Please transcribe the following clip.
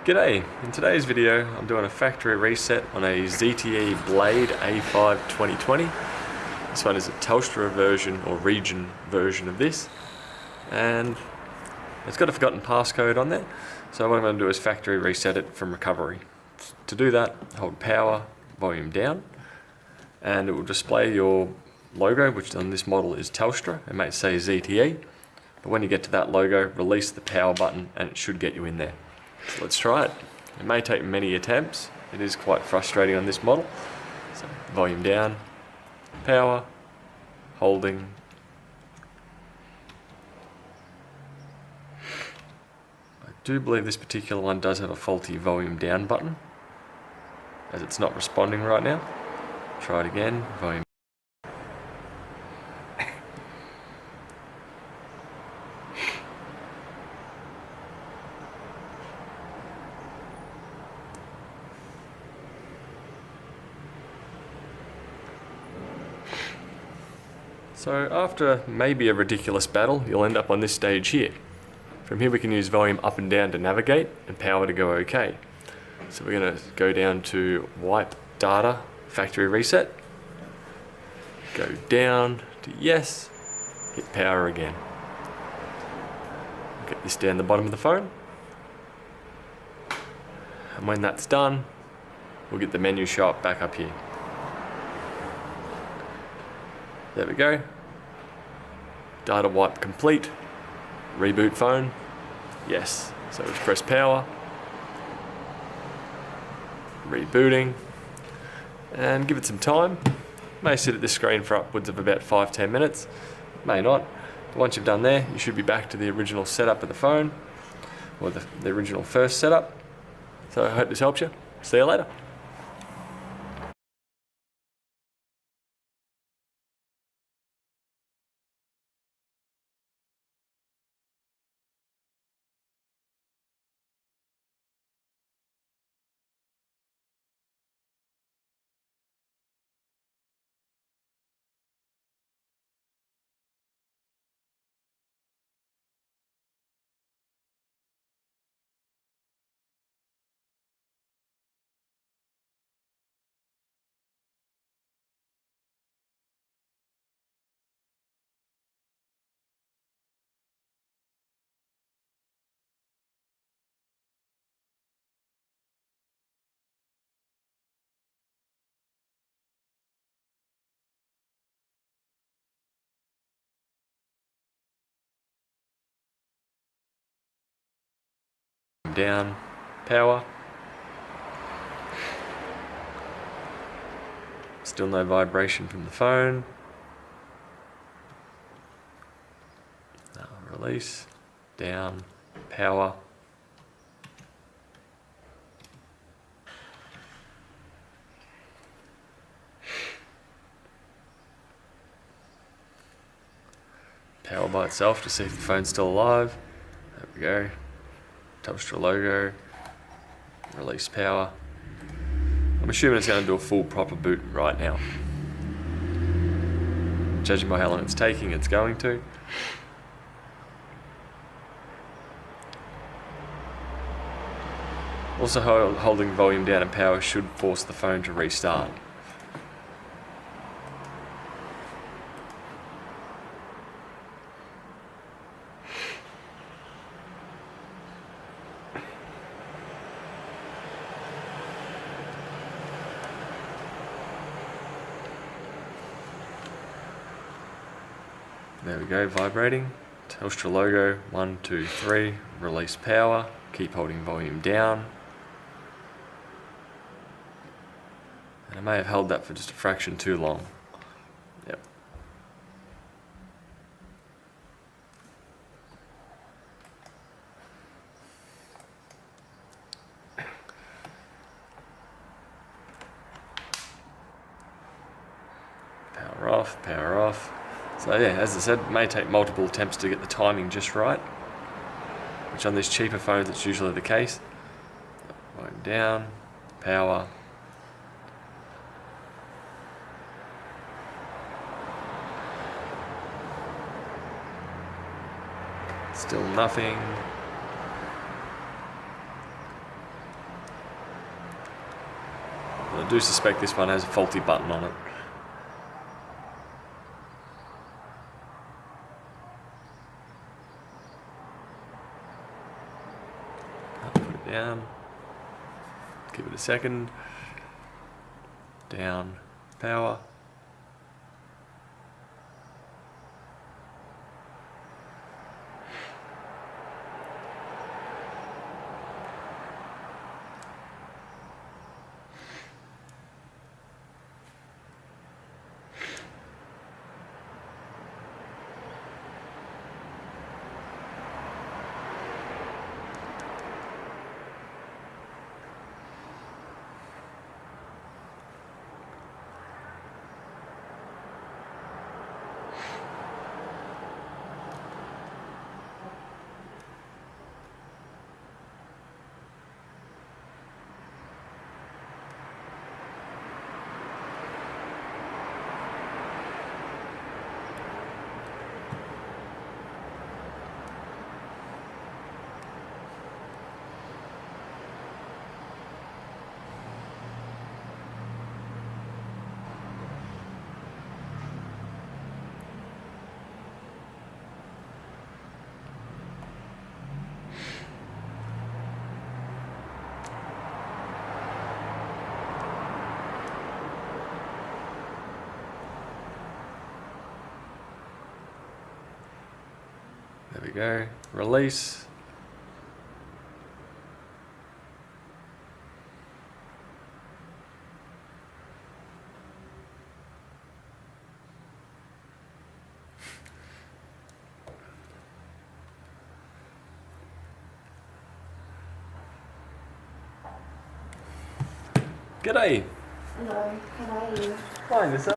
G'day, in today's video I'm doing a factory reset on a ZTE Blade A5 2020. This one is a Telstra version or region version of this, and it's got a forgotten passcode on there, so what I'm going to do is factory reset it from recovery. To do that, hold power, volume down, and it will display your logo, which on this model is Telstra. It may say ZTE, but when you get to that logo, release the power button and it should get you in there. So let's try it. It may take many attempts. It is quite frustrating on this model. So volume down, power, holding. I do believe this particular one does have a faulty volume down button, as it's not responding right now. Try it again, volume. So after maybe a ridiculous battle, you'll end up on this stage here. From here we can use volume up and down to navigate and power to go OK. So we're going to go down to wipe data, factory reset, go down to yes, hit power again. Get this down the bottom of the phone, and when that's done we'll get the menu show up back up here. There we go. Data wipe complete. Reboot phone. Yes. So let's press power. Rebooting. And give it some time. May sit at this screen for upwards of about 5-10 minutes. May not. But once you've done there, you should be back to the original setup of the phone, or the original first setup. So I hope this helps you. See you later. Down, power. Still no vibration from the phone. Now release, down, power. Power by itself to see if the phone's still alive. There we go. Telstra logo, release power. I'm assuming it's going to do a full proper boot right now. Judging by how long it's taking, it's going to. Also, holding volume down and power should force the phone to restart. There we go, vibrating. Telstra logo, 1, 2, 3, release power, keep holding volume down. And I may have held that for just a fraction too long. Yep. Power off, power off. So yeah, as I said, it may take multiple attempts to get the timing just right, which on these cheaper phones it's usually the case. Volume down, power. Still nothing. I do suspect this one has a faulty button on it. I'll put it down. Give it a second. Down, power. There we go. Release. G'day. Hello, how are you? Fine, yourself?